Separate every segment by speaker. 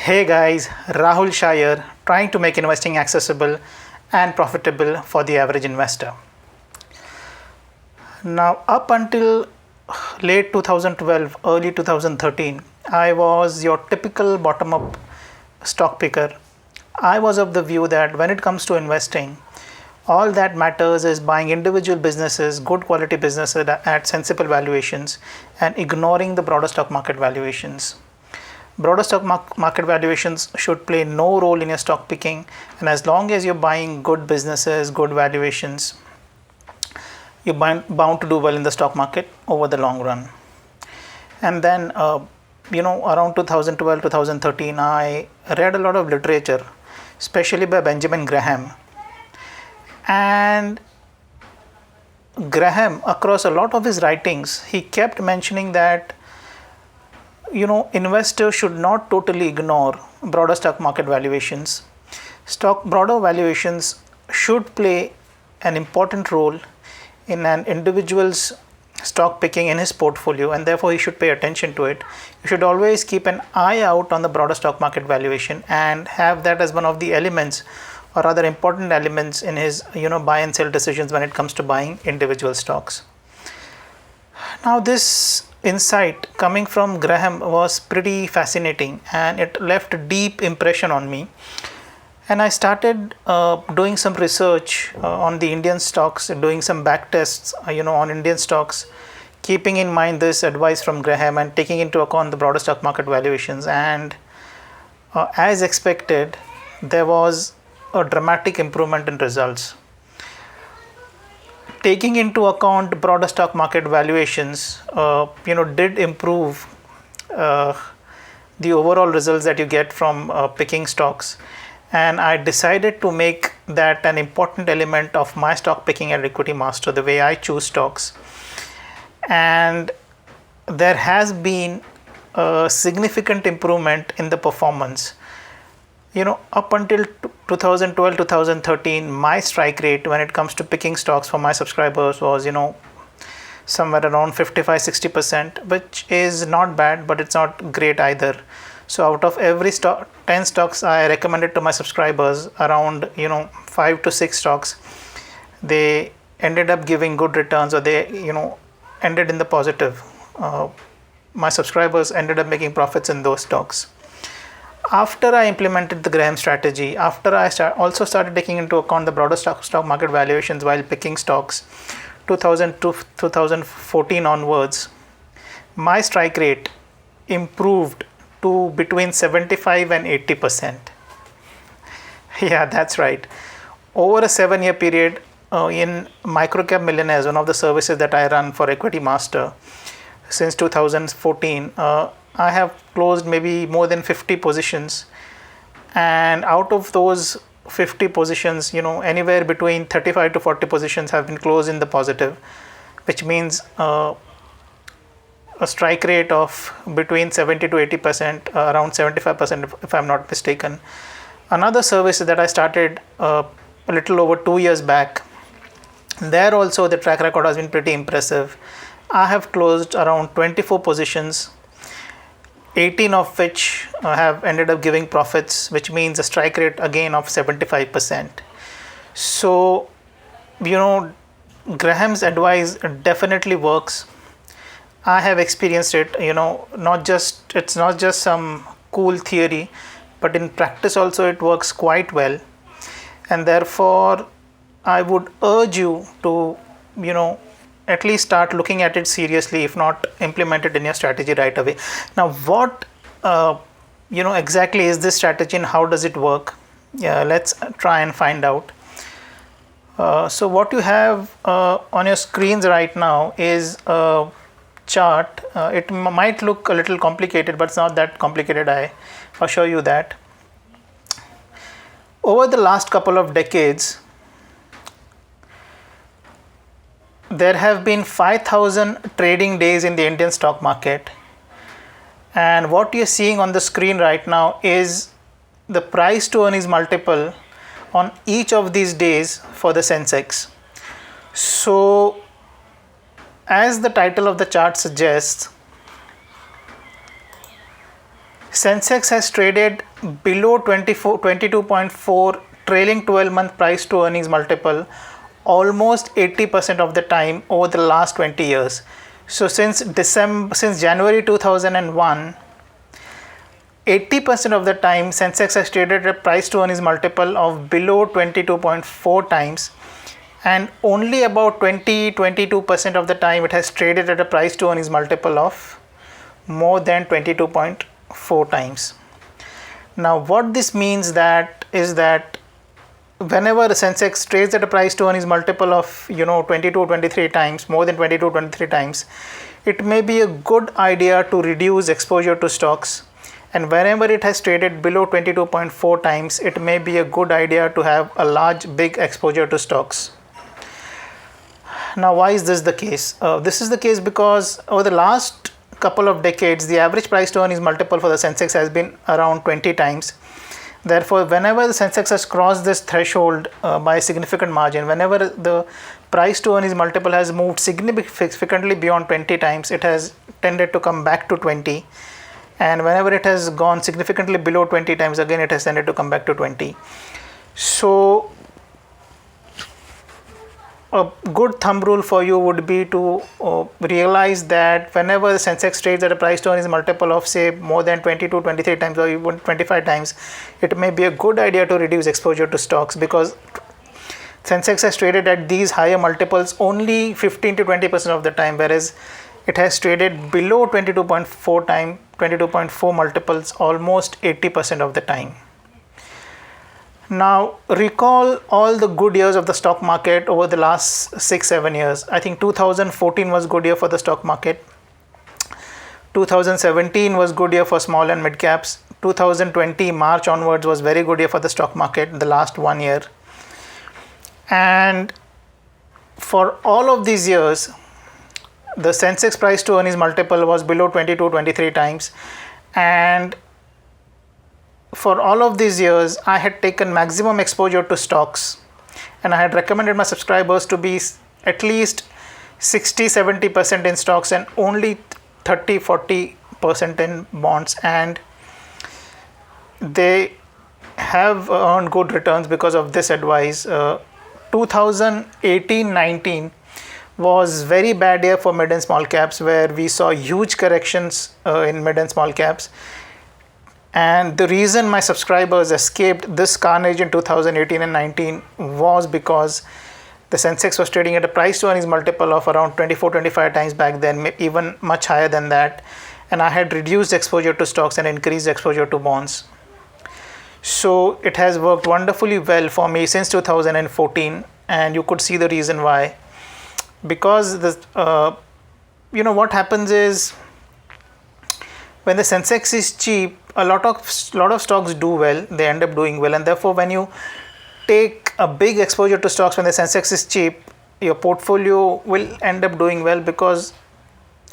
Speaker 1: Hey guys, Rahul Shah here, trying to make investing accessible and profitable for the average investor. Now, up until late 2012, early 2013, I was your typical bottom up stock picker. I was of the view that when it comes to investing, all that matters is buying individual businesses, good quality businesses at sensible valuations, and ignoring the broader stock market valuations. Broader stock market valuations should play no role in your stock picking, and as long as you're buying good businesses, good valuations, you're bound to do well in the stock market over the long run. And then, around 2012, 2013, I read a lot of literature, especially by Benjamin Graham. And Graham, across a lot of his writings, he kept mentioning that investors should not totally ignore broader stock market valuations. Broader valuations should play an important role in an individual's stock picking in his portfolio, and therefore he should pay attention to it. You should always keep an eye out on the broader stock market valuation and have that as one of the elements or other important elements in his buy and sell decisions when it comes to buying individual stocks. Now, this insight coming from Graham was pretty fascinating, and it left a deep impression on me. And I started doing some research on the Indian stocks, doing some back tests on Indian stocks, keeping in mind this advice from Graham and taking into account the broader stock market valuations. And as expected, there was a dramatic improvement in results. Taking into account broader stock market valuations, did improve the overall results that you get from picking stocks. And I decided to make that an important element of my stock picking at Equitymaster, the way I choose stocks. And there has been a significant improvement in the performance. Up until 2012, 2013, my strike rate when it comes to picking stocks for my subscribers was, somewhere around 55-60%, which is not bad, but it's not great either. So out of every 10 stocks I recommended to my subscribers, around 5 to 6 stocks, they ended up giving good returns, or they ended in the positive. My subscribers ended up making profits in those stocks. After I implemented the Graham strategy, after I also started taking into account the broader stock market valuations while picking stocks, 2002 2014 onwards, my strike rate improved to between 75 and 80%. Yeah, that's right. Over a 7-year period, in Microcap Millionaires, one of the services that I run for Equitymaster, since 2014, I have closed maybe more than 50 positions, and out of those 50 positions, anywhere between 35 to 40 positions have been closed in the positive, which means a strike rate of between 70 to 80%, around 75% if I'm not mistaken. Another service that I started a little over 2 years back, there also the track record has been pretty impressive. I have closed around 24 positions, 18 of which have ended up giving profits, which means a strike rate again of 75%. So, Graham's advice definitely works. I have experienced it, it's not just some cool theory, but in practice also it works quite well. And therefore, I would urge you to, at least start looking at it seriously, if not implement it in your strategy right away. Now, what exactly is this strategy and how does it work? Yeah, let's try and find out. So what you have on your screens right now is a chart. It might look a little complicated, but it's not that complicated. I'll show you that. Over the last couple of decades, there have been 5,000 trading days in the Indian stock market, and what you're seeing on the screen right now is the price to earnings multiple on each of these days for the Sensex. So, as the title of the chart suggests, Sensex has traded below 22.4 trailing 12-month price to earnings multiple almost 80% of the time over the last 20 years. So since January 2001, 80% of the time Sensex has traded at a price to earnings multiple of below 22.4 times, and only about 22% of the time it has traded at a price to earnings multiple of more than 22.4 times. Now what this means is that whenever the Sensex trades at a price to earnings multiple of 22 23 times, more than 22 23 times, it may be a good idea to reduce exposure to stocks, and whenever it has traded below 22.4 times, it may be a good idea to have a big exposure to stocks. Now why is this the case? This is the case because over the last couple of decades, the average price to earnings multiple for the Sensex has been around 20 times. Therefore, whenever the Sensex has crossed this threshold by a significant margin, whenever the price to earnings multiple has moved significantly beyond 20 times, it has tended to come back to 20. And whenever it has gone significantly below 20 times, again it has tended to come back to 20. So a good thumb rule for you would be to realize that whenever the Sensex trades at a price to earnings multiple of say more than 22 23 times or even 25 times, it may be a good idea to reduce exposure to stocks, because Sensex has traded at these higher multiples only 15 to 20% of the time, whereas it has traded below 22.4 multiples almost 80% of the time. Now recall all the good years of the stock market over the last 6-7 years. I think 2014 was good year for the stock market. 2017 was good year for small and mid caps. 2020 March onwards was very good year for the stock market, the last 1 year. And for all of these years, the Sensex price to earnings multiple was below 22 23 times, and for all of these years I had taken maximum exposure to stocks, and I had recommended my subscribers to be at least 60-70% in stocks and only 30-40% in bonds, and they have earned good returns because of this advice. 2018-19 was very bad year for mid and small caps, where we saw huge corrections in mid and small caps. And the reason my subscribers escaped this carnage in 2018 and 19 was because the Sensex was trading at a price to earnings multiple of around 24-25 times back then, even much higher than that. And I had reduced exposure to stocks and increased exposure to bonds. So it has worked wonderfully well for me since 2014, and you could see the reason why. Because what happens is, when the Sensex is cheap, a lot of stocks do well, they end up doing well, and therefore when you take a big exposure to stocks when the Sensex is cheap, your portfolio will end up doing well, because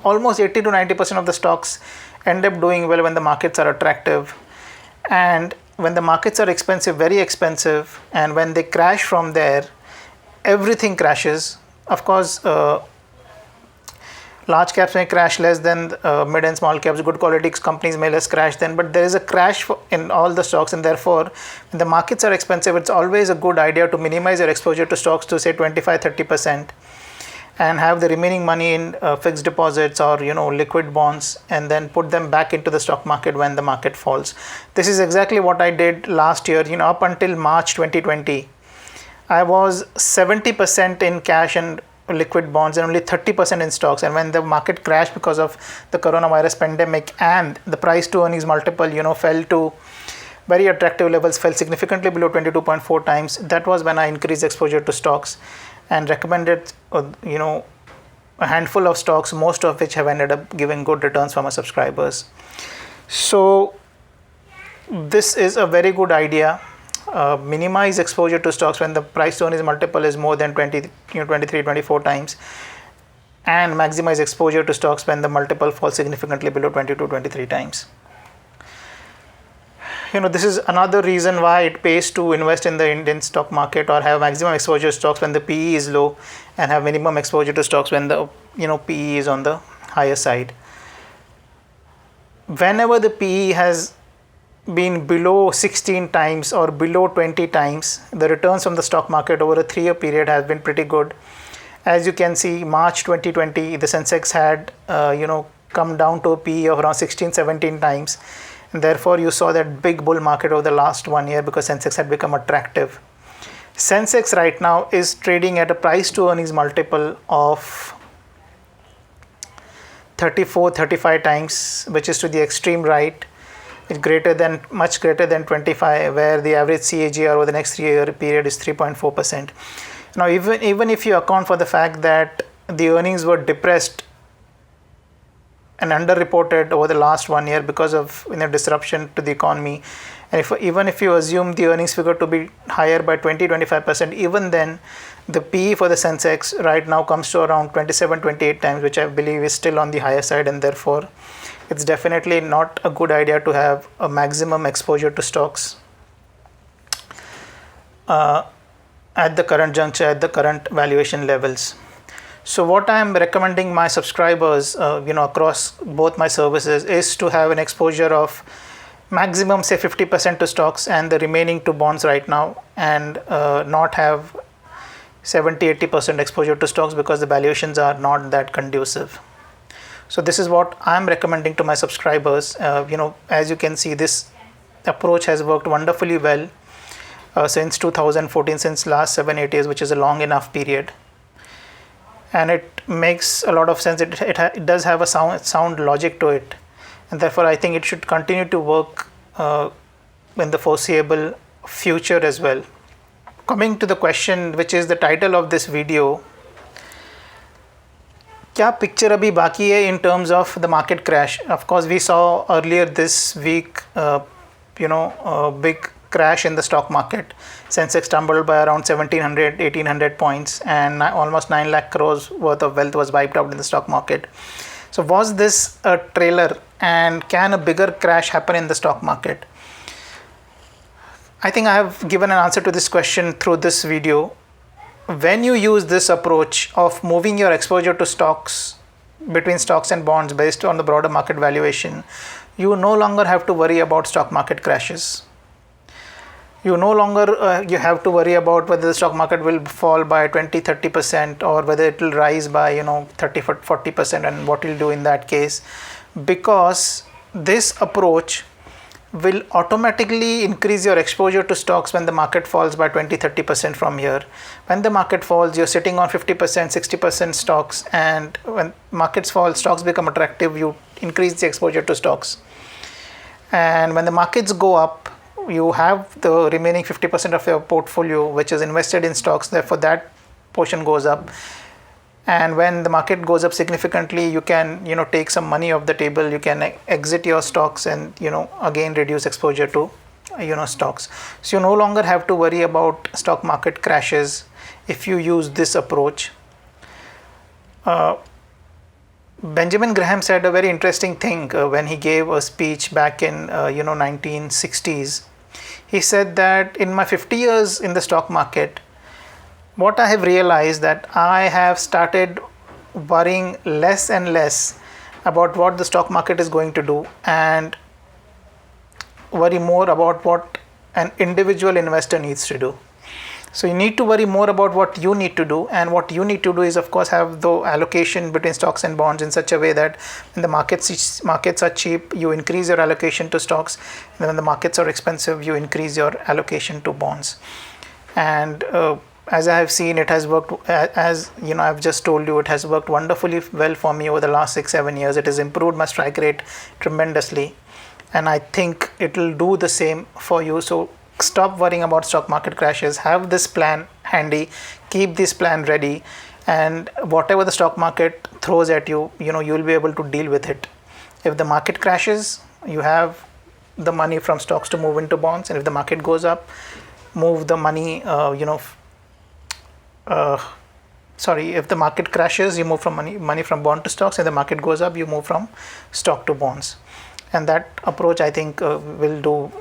Speaker 1: almost 80 to 90% of the stocks end up doing well when the markets are attractive. And when the markets are expensive, very expensive, and when they crash from there, everything crashes. Of course, large caps may crash less than mid and small caps. Good quality companies may less crash then, but there is a crash in all the stocks, and therefore when the markets are expensive, it's always a good idea to minimize your exposure to stocks to say 25-30% and have the remaining money in fixed deposits or liquid bonds, and then put them back into the stock market when the market falls. This is exactly what I did last year. Up until March 2020, I was 70% in cash and liquid bonds and only 30% in stocks. And when the market crashed because of the coronavirus pandemic and the price to earnings multiple fell to very attractive levels, fell significantly below 22.4 times, that was when I increased exposure to stocks and recommended a handful of stocks, most of which have ended up giving good returns for my subscribers. So this is a very good idea. Minimize exposure to stocks when the price to earnings multiple is more than 23-24 times, and maximize exposure to stocks when the multiple falls significantly below 22-23 times. This is another reason why it pays to invest in the Indian stock market or have maximum exposure to stocks when the PE is low, and have minimum exposure to stocks when the PE is on the higher side. whenever the PE has been below 16 times or below 20 times, the returns from the stock market over a 3-year period has been pretty good. As you can see, March 2020, the Sensex had come down to a PE of around 16-17 times, and therefore you saw that big bull market over the last 1 year because Sensex had become attractive. Sensex right now is trading at a price to earnings multiple of 34-35 times, which is to the extreme right. It's much greater than 25, where the average CAGR over the next 3-year period is 3.4%. Now, even if you account for the fact that the earnings were depressed and underreported over the last 1 year because of disruption to the economy, and even if you assume the earnings figure to be higher by 20-25%, even then the PE for the Sensex right now comes to around 27-28 times, which I believe is still on the higher side, and therefore it's definitely not a good idea to have a maximum exposure to stocks at the current juncture, at the current valuation levels. So what I am recommending my subscribers, across both my services, is to have an exposure of maximum say 50% to stocks and the remaining to bonds right now, and not have 70-80% exposure to stocks because the valuations are not that conducive. So this is what I'm recommending to my subscribers. As you can see, this approach has worked wonderfully well since 2014, since last 7-8 years, which is a long enough period, and it makes a lot of sense. It does have a sound logic to it, and therefore I think it should continue to work in the foreseeable future as well. Coming to the question, which is the title of this video, क्या picture अभी बाकी है in terms of the market crash? Of course, we saw earlier this week, a big crash in the stock market. Sensex tumbled by around 1700-1800 points, and almost 9 lakh crores worth of wealth was wiped out in the stock market. So was this a trailer, and can a bigger crash happen in the stock market? I think I have given an answer to this question through this video. When you use this approach of moving your exposure to stocks, between stocks and bonds based on the broader market valuation, you no longer have to worry about stock market crashes. You no longer you have to worry about whether the stock market will fall by 20-30% or whether it will rise by 30-40%, and what you'll do in that case, because this approach will automatically increase your exposure to stocks when the market falls by 20-30% from here. When the market falls, you're sitting on 50%, 60% stocks, and when markets fall, stocks become attractive, you increase the exposure to stocks. And when the markets go up, you have the remaining 50% of your portfolio which is invested in stocks, therefore that portion goes up. And when the market goes up significantly, you can take some money off the table, you can exit your stocks, and again reduce exposure to stocks. So you no longer have to worry about stock market crashes if you use this approach. Benjamin Graham said a very interesting thing when he gave a speech back in 1960s. He said that in my 50 years in the stock market, what I have realized that I have started worrying less and less about what the stock market is going to do, and worry more about what an individual investor needs to do. So you need to worry more about what you need to do, and what you need to do is, of course, have the allocation between stocks and bonds in such a way that when the markets are cheap, you increase your allocation to stocks, and when the markets are expensive, you increase your allocation to bonds. And as I have seen, it has worked, as I've just told you, it has worked wonderfully well for me over the last 6-7 years. It has improved my strike rate tremendously, and I think it will do the same for you. So stop worrying about stock market crashes. Have this plan handy, keep this plan ready, and whatever the stock market throws at you, you'll be able to deal with it. If the market crashes, you have the money from stocks to move into bonds, and if the market goes up, move the money if the market crashes, you move from money from bond to stocks, and the market goes up, you move from stock to bonds. And that approach, I think, will do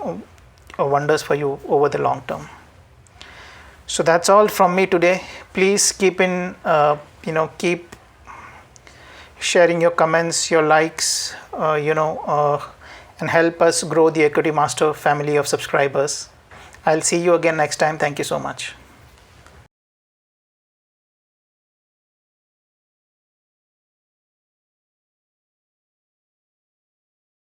Speaker 1: wonders for you over the long term. So that's all from me today. Please keep sharing your comments, your likes, and help us grow the Equitymaster family of subscribers. I'll see you again next time. Thank you so much.